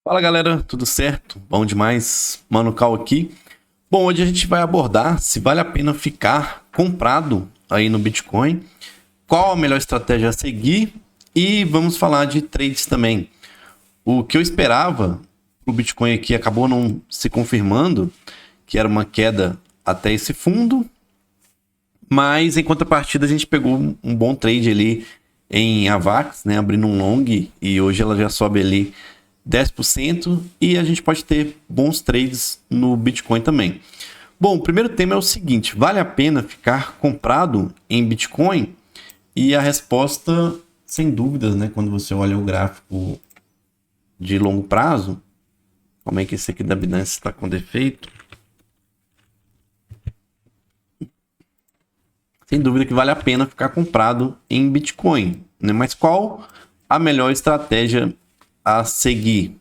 Fala galera, tudo certo? Bom demais, Mano Cal aqui. Bom, hoje a gente vai abordar se vale a pena ficar comprado aí no Bitcoin, qual a melhor estratégia a seguir e vamos falar de trades também. O que eu esperava o Bitcoin aqui acabou não se confirmando, que era uma queda até esse fundo, mas em contrapartida a gente pegou um bom trade ali em AVAX, né, abrindo um long e hoje ela já sobe ali 10% e a gente pode ter bons trades no Bitcoin também. Bom, o primeiro tema é o seguinte: vale a pena ficar comprado em Bitcoin? E a resposta, sem dúvidas, né? Quando você olha o gráfico de longo prazo, como é que esse aqui da Binance está com defeito? Sem dúvida que vale a pena ficar comprado em Bitcoin, né? Mas qual a melhor estratégia a seguir?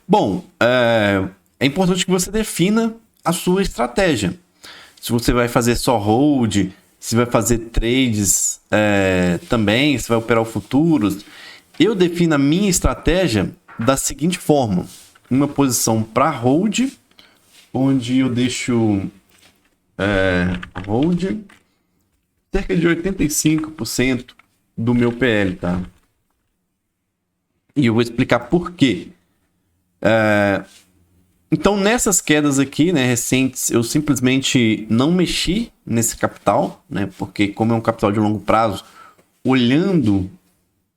Bom, é importante que você defina a sua estratégia. Se você vai fazer só hold, se vai fazer trades também, se vai operar o futuros. Eu defino a minha estratégia da seguinte forma: uma posição para hold, onde eu deixo hold cerca de 85% do meu PL, tá? E eu vou explicar por quê. Então, nessas quedas aqui, né, recentes, eu simplesmente não mexi nesse capital, né, porque como é um capital de longo prazo, olhando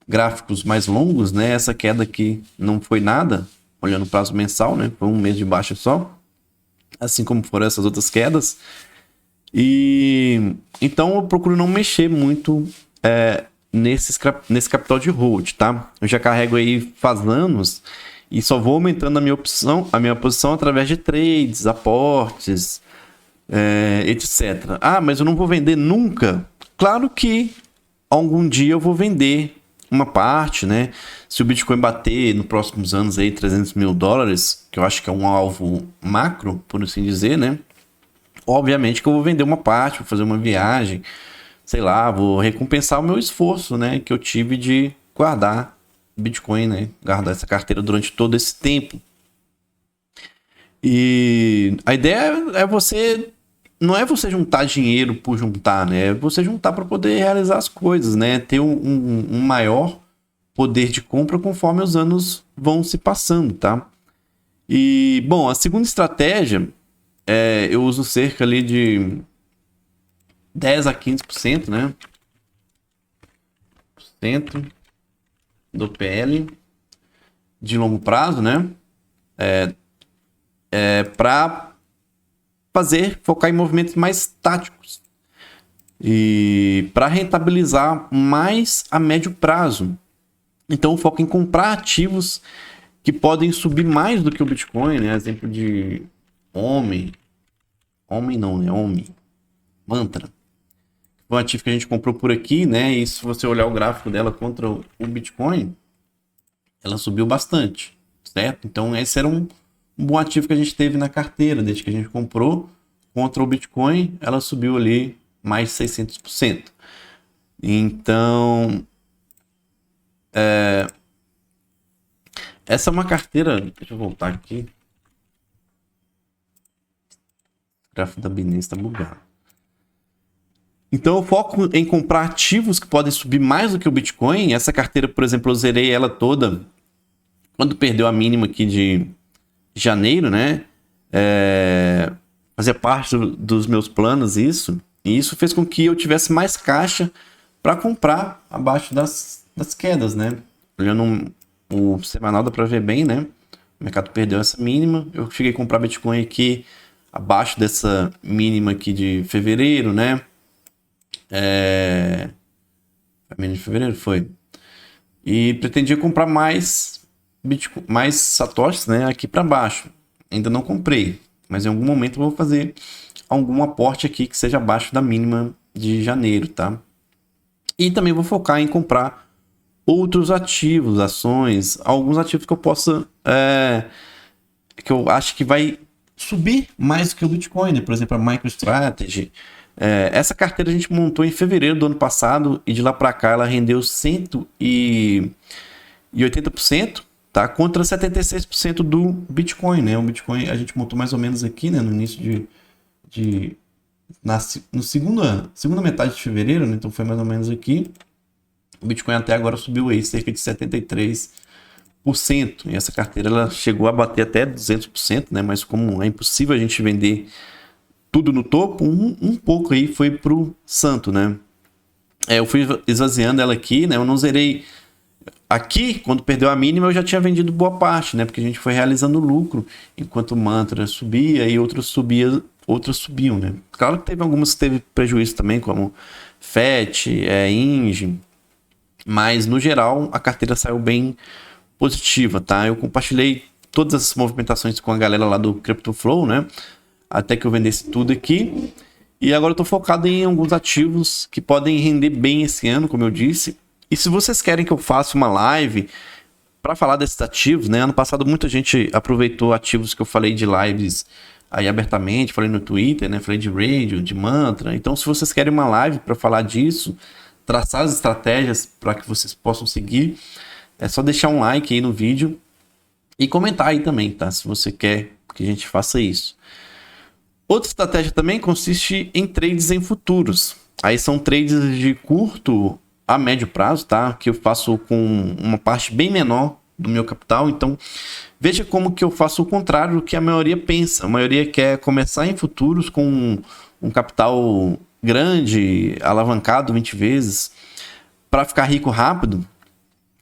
gráficos mais longos, né, essa queda aqui não foi nada, olhando o prazo mensal, né, foi um mês de baixa só, assim como foram essas outras quedas. E então eu procuro não mexer muito nesse capital de hold, tá? Eu já carrego aí faz anos e só vou aumentando a minha posição através de trades, aportes, etc. Ah, mas eu não vou vender nunca? Claro que algum dia eu vou vender uma parte, né? Se o Bitcoin bater nos próximos anos aí $300 mil, que eu acho que é um alvo macro, por assim dizer, né? Obviamente que eu vou vender uma parte, vou fazer uma viagem, sei lá, vou recompensar o meu esforço, né, que eu tive de guardar Bitcoin, né, guardar essa carteira durante todo esse tempo. E a ideia é você, não é você juntar dinheiro por juntar, né, é você juntar para poder realizar as coisas, né, ter um maior poder de compra conforme os anos vão se passando, tá? E, bom, a segunda estratégia eu uso cerca ali de 10 a 15%, né? Do PL de longo prazo, né? Para focar em movimentos mais táticos e para rentabilizar mais a médio prazo. Então, foco em comprar ativos que podem subir mais do que o Bitcoin, né? Exemplo de Mantra. Foi um ativo que a gente comprou por aqui, né? E se você olhar o gráfico dela contra o Bitcoin, ela subiu bastante, certo? Então esse era um bom ativo que a gente teve na carteira, desde que a gente comprou contra o Bitcoin, ela subiu ali mais de 600%. Então, essa é uma carteira, deixa eu voltar aqui. O gráfico da Binance está bugado. Então eu foco em comprar ativos que podem subir mais do que o Bitcoin. Essa carteira, por exemplo, eu zerei ela toda quando perdeu a mínima aqui de janeiro, né? Fazia parte dos meus planos isso. E isso fez com que eu tivesse mais caixa para comprar abaixo das quedas, né? Olhando o semanal dá para ver bem, né? O mercado perdeu essa mínima. Eu cheguei a comprar Bitcoin aqui abaixo dessa mínima aqui de fevereiro, né? Menos de fevereiro foi. E pretendia comprar mais Bitcoin, mais satoshis, né, aqui para baixo. Ainda não comprei, mas em algum momento eu vou fazer algum aporte aqui que seja abaixo da mínima de janeiro, tá? E também vou focar em comprar outros ativos, ações, alguns ativos que eu possa que eu acho que vai subir mais do que o Bitcoin, né? Por exemplo, a MicroStrategy. Essa carteira a gente montou em fevereiro do ano passado e de lá para cá ela rendeu 180%, tá? Contra 76% do Bitcoin, né? O Bitcoin a gente montou mais ou menos aqui, né? No início no segunda metade de fevereiro, né? Então foi mais ou menos aqui. O Bitcoin até agora subiu aí cerca de 73%. E essa carteira ela chegou a bater até 200%, né? Mas como é impossível a gente vender tudo no topo, um pouco aí foi pro santo, né? Eu fui esvaziando ela aqui, né? Eu não zerei aqui, quando perdeu a mínima, eu já tinha vendido boa parte, né? Porque a gente foi realizando lucro enquanto o Mantra subia e outras subiam, né? Claro que teve algumas que teve prejuízo também, como FET, INGE, mas no geral a carteira saiu bem positiva, tá? Eu compartilhei todas essas movimentações com a galera lá do CryptoFlow, né? Até que eu vendesse tudo aqui. E agora eu tô focado em alguns ativos que podem render bem esse ano, como eu disse. E se vocês querem que eu faça uma live para falar desses ativos, né? Ano passado muita gente aproveitou ativos que eu falei de lives aí abertamente, falei no Twitter, né? Falei de Radio, de Mantra. Então, se vocês querem uma live para falar disso, traçar as estratégias para que vocês possam seguir, é só deixar um like aí no vídeo e comentar aí também, tá? Se você quer que a gente faça isso. Outra estratégia também consiste em trades em futuros. Aí são trades de curto a médio prazo, tá? Que eu faço com uma parte bem menor do meu capital. Então, veja como que eu faço o contrário do que a maioria pensa. A maioria quer começar em futuros com um capital grande, alavancado 20 vezes, para ficar rico rápido.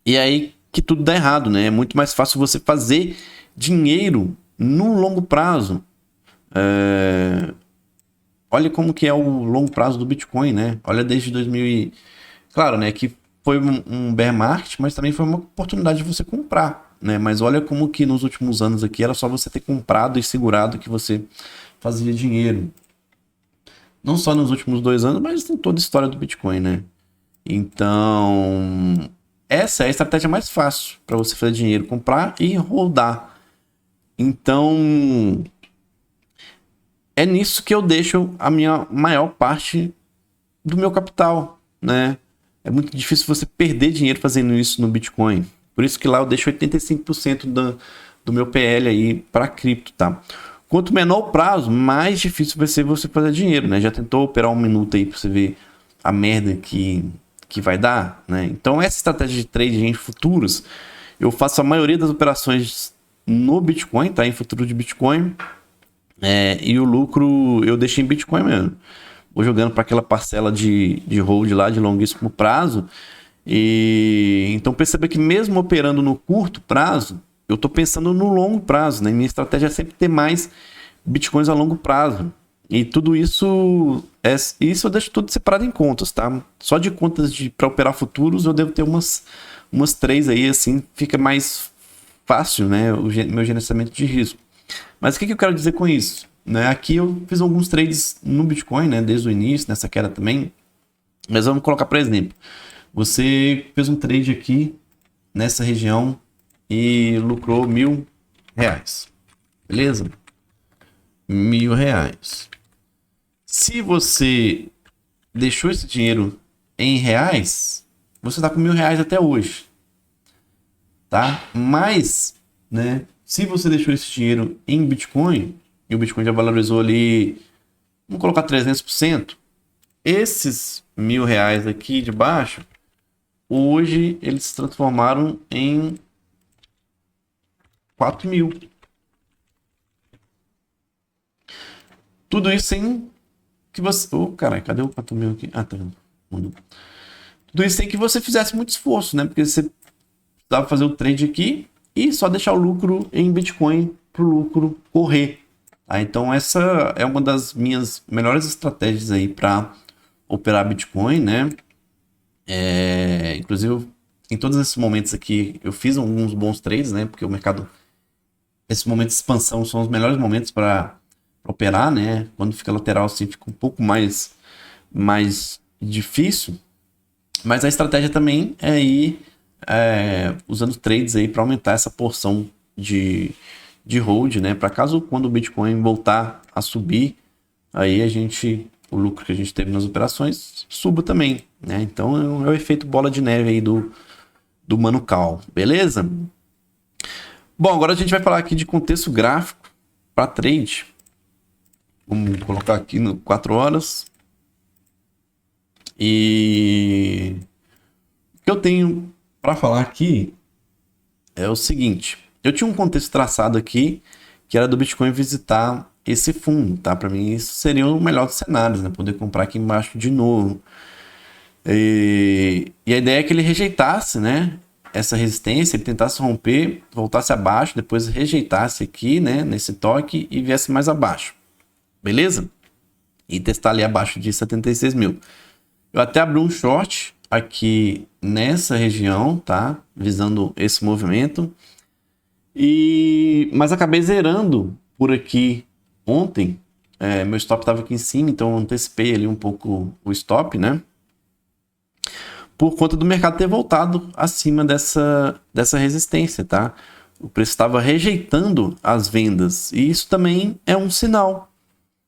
E aí que tudo dá errado, né? É muito mais fácil você fazer dinheiro no longo prazo. Olha como que é o longo prazo do Bitcoin, né? Olha desde 2000 Claro, né, que foi um bear market, mas também foi uma oportunidade de você comprar, né? Mas olha como que nos últimos anos aqui era só você ter comprado e segurado que você fazia dinheiro. Não só nos últimos 2 anos, mas em toda a história do Bitcoin, né? Então, essa é a estratégia mais fácil para você fazer dinheiro, comprar e rodar. Então, é nisso que eu deixo a minha maior parte do meu capital, né? É muito difícil você perder dinheiro fazendo isso no Bitcoin. Por isso que lá eu deixo 85% do meu PL aí para cripto, tá? Quanto menor o prazo, mais difícil vai ser você fazer dinheiro, né? Já tentou operar 1 minuto aí para você ver a merda que vai dar, né? Então essa estratégia de trade em futuros, eu faço a maioria das operações no Bitcoin, tá? Em futuro de Bitcoin. E o lucro eu deixo em Bitcoin mesmo. Vou jogando para aquela parcela de hold lá de longuíssimo prazo. E então perceba que mesmo operando no curto prazo, eu estou pensando no longo prazo, né? Minha estratégia é sempre ter mais bitcoins a longo prazo. E tudo isso eu deixo tudo separado em contas, tá? Só de contas para operar futuros eu devo ter umas 3 aí, assim, fica mais fácil, né? O meu gerenciamento de risco. Mas o que eu quero dizer com isso? Né? Aqui eu fiz alguns trades no Bitcoin, né? Desde o início, nessa queda também. Mas vamos colocar, por exemplo, você fez um trade aqui nessa região e lucrou R$1.000. Beleza? R$1.000. Se você deixou esse dinheiro em reais, você tá com R$1.000 até hoje. Tá? Mas, né? Se você deixou esse dinheiro em Bitcoin, e o Bitcoin já valorizou ali, vamos colocar 300%, esses R$1.000 aqui de baixo, hoje eles se transformaram em 4.000. Tudo isso sem que você... Caralho, cadê o 4.000 aqui? Ah, tá vendo. Tudo isso sem que você fizesse muito esforço, né? Porque você precisava fazer o trade aqui e só deixar o lucro em Bitcoin para o lucro correr. Tá? Então essa é uma das minhas melhores estratégias aí para operar Bitcoin, né? Inclusive, em todos esses momentos aqui, eu fiz alguns bons trades, né? Porque o mercado, esses momentos de expansão são os melhores momentos para operar, né? Quando fica lateral, assim, fica um pouco mais difícil. Mas a estratégia também é ir usando trades aí para aumentar essa porção de hold, né? Para caso quando o Bitcoin voltar a subir, aí o lucro que a gente teve nas operações suba também, né? Então é o efeito bola de neve aí do Mano Cal, beleza? Bom, agora a gente vai falar aqui de contexto gráfico para trade. Vamos colocar aqui no 4 horas. E o que eu tenho para falar aqui é o seguinte. Eu tinha um contexto traçado aqui que era do Bitcoin visitar esse fundo, tá? Para mim isso seria o melhor dos cenários, né? Poder comprar aqui embaixo de novo. E a ideia é que ele rejeitasse, né? Essa resistência, ele tentasse romper, voltasse abaixo, depois rejeitasse aqui, né? Nesse toque e viesse mais abaixo. Beleza? E testar ali abaixo de 76 mil. Eu até abri um short aqui nessa região, tá? Visando esse movimento. Mas acabei zerando por aqui ontem. Meu stop estava aqui em cima, então eu antecipei ali um pouco o stop, né? Por conta do mercado ter voltado acima dessa resistência, tá? O preço estava rejeitando as vendas. E isso também é um sinal.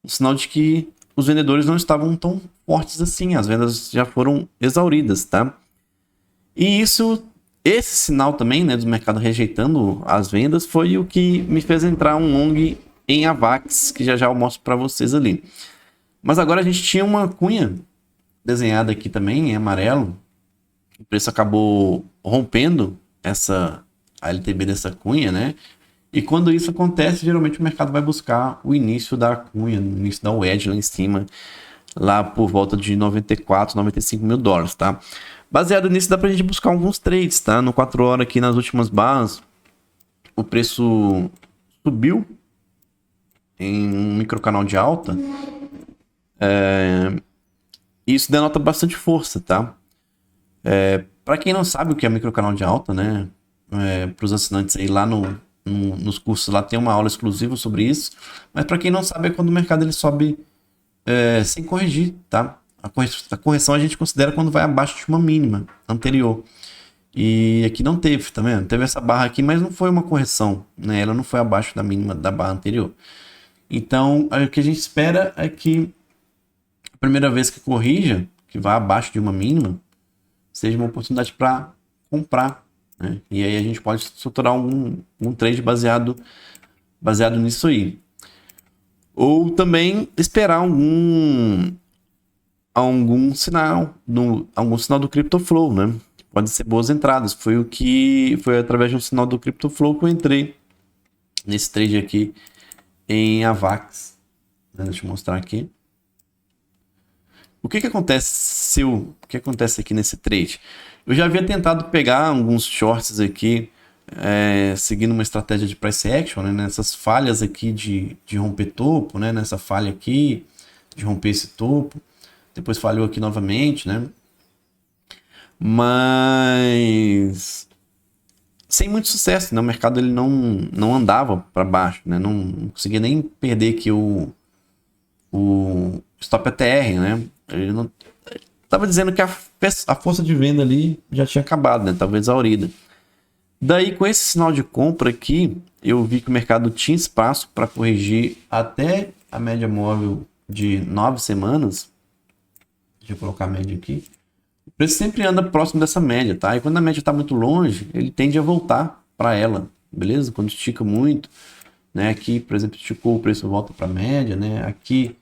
Um sinal de que os vendedores não estavam tão fortes assim. As vendas já foram exauridas, tá? E esse sinal também, né, do mercado rejeitando as vendas, foi o que me fez entrar um long em AVAX, que já eu mostro para vocês ali. Mas agora a gente tinha uma cunha desenhada aqui também em amarelo. O preço acabou rompendo a LTB dessa cunha, né? E quando isso acontece, geralmente o mercado vai buscar o início da cunha, o início da wedge lá em cima, lá por volta de 94, 95 mil dólares, tá? Baseado nisso, dá pra gente buscar alguns trades, tá? No 4 horas aqui nas últimas barras, o preço subiu em um microcanal de alta. Isso denota bastante força, tá? Para quem não sabe o que é microcanal de alta, né? Para os assinantes aí lá nos cursos lá tem uma aula exclusiva sobre isso. Mas para quem não sabe é quando o mercado ele sobe sem corrigir, tá? A correção a gente considera quando vai abaixo de uma mínima anterior. E aqui não teve, tá vendo? Teve essa barra aqui, mas não foi uma correção, né? Ela não foi abaixo da mínima da barra anterior. Então, o que a gente espera é que a primeira vez que corrija, que vá abaixo de uma mínima, seja uma oportunidade para comprar, né? E aí a gente pode estruturar um trade baseado nisso aí. Ou também esperar algum sinal do CryptoFlow, né? Pode ser boas entradas. Foi através de um sinal do CryptoFlow que eu entrei nesse trade aqui em AVAX. Deixa eu mostrar aqui. O que acontece aqui nesse trade? Eu já havia tentado pegar alguns shorts aqui, seguindo uma estratégia de price action, né? Nessas falhas aqui de romper topo, né? Nessa falha aqui de romper esse topo. Depois falhou aqui novamente, né? Mas sem muito sucesso, né? O mercado ele não andava para baixo, né? Não conseguia nem perder aqui o stop ATR, né? Ele não estava dizendo que a força de venda ali já tinha acabado, né? Talvez exaurida. Daí, com esse sinal de compra aqui, eu vi que o mercado tinha espaço para corrigir até a média móvel de 9 semanas. Deixa eu colocar a média aqui. O preço sempre anda próximo dessa média, tá? E quando a média está muito longe, ele tende a voltar para ela, beleza? Quando estica muito, né? Aqui, por exemplo, esticou, o preço volta para a média, né? Aqui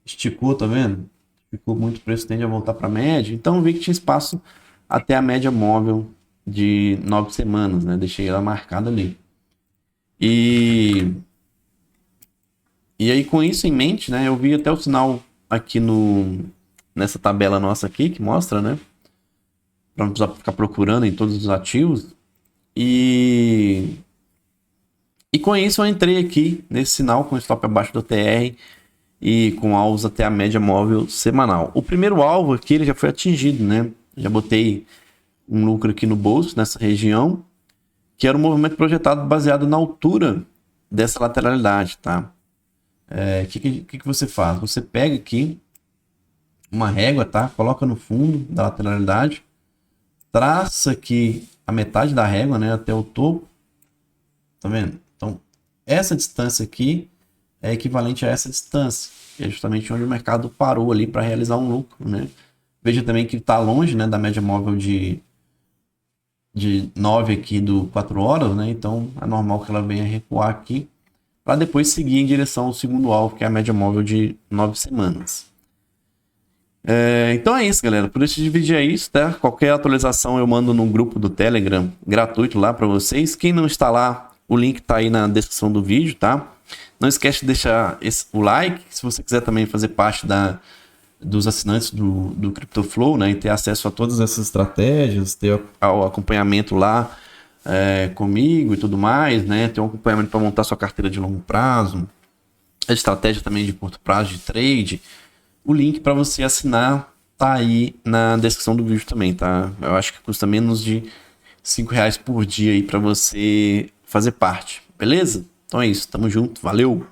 esticou, tá vendo? Esticou muito, o preço tende a voltar para a média. Então eu vi que tinha espaço até a média móvel de 9 semanas, né? Deixei ela marcada ali. E aí com isso em mente, né? Eu vi até o sinal aqui nessa tabela nossa aqui que mostra, né? Para não precisar ficar procurando em todos os ativos. E com isso eu entrei aqui nesse sinal com stop abaixo do TR e com alvos até a média móvel semanal. O primeiro alvo aqui ele já foi atingido, né? Já botei um lucro aqui no bolso, nessa região, que era um movimento projetado baseado na altura dessa lateralidade, tá? Que você faz? Você pega aqui uma régua, tá? Coloca no fundo da lateralidade, traça aqui a metade da régua, né? Até o topo, tá vendo? Então, essa distância aqui é equivalente a essa distância, que é justamente onde o mercado parou ali para realizar um lucro, né? Veja também que está longe, né, da média móvel de de 9 aqui do 4 horas, né? Então é normal que ela venha recuar aqui para depois seguir em direção ao segundo alvo, que é a média móvel de 9 semanas. Então é isso, galera. Por esse vídeo é isso, tá? Qualquer atualização eu mando no grupo do Telegram gratuito lá para vocês. Quem não está lá, o link tá aí na descrição do vídeo, tá? Não esquece de deixar o like, se você quiser também fazer parte dos assinantes do CryptoFlow, né? E ter acesso a todas essas estratégias, ter o acompanhamento lá comigo e tudo mais, né? Ter um acompanhamento para montar sua carteira de longo prazo, a estratégia também de curto prazo de trade. O link para você assinar tá aí na descrição do vídeo também, tá? Eu acho que custa menos de R$ 5 por dia aí para você fazer parte, beleza? Então é isso, tamo junto, valeu!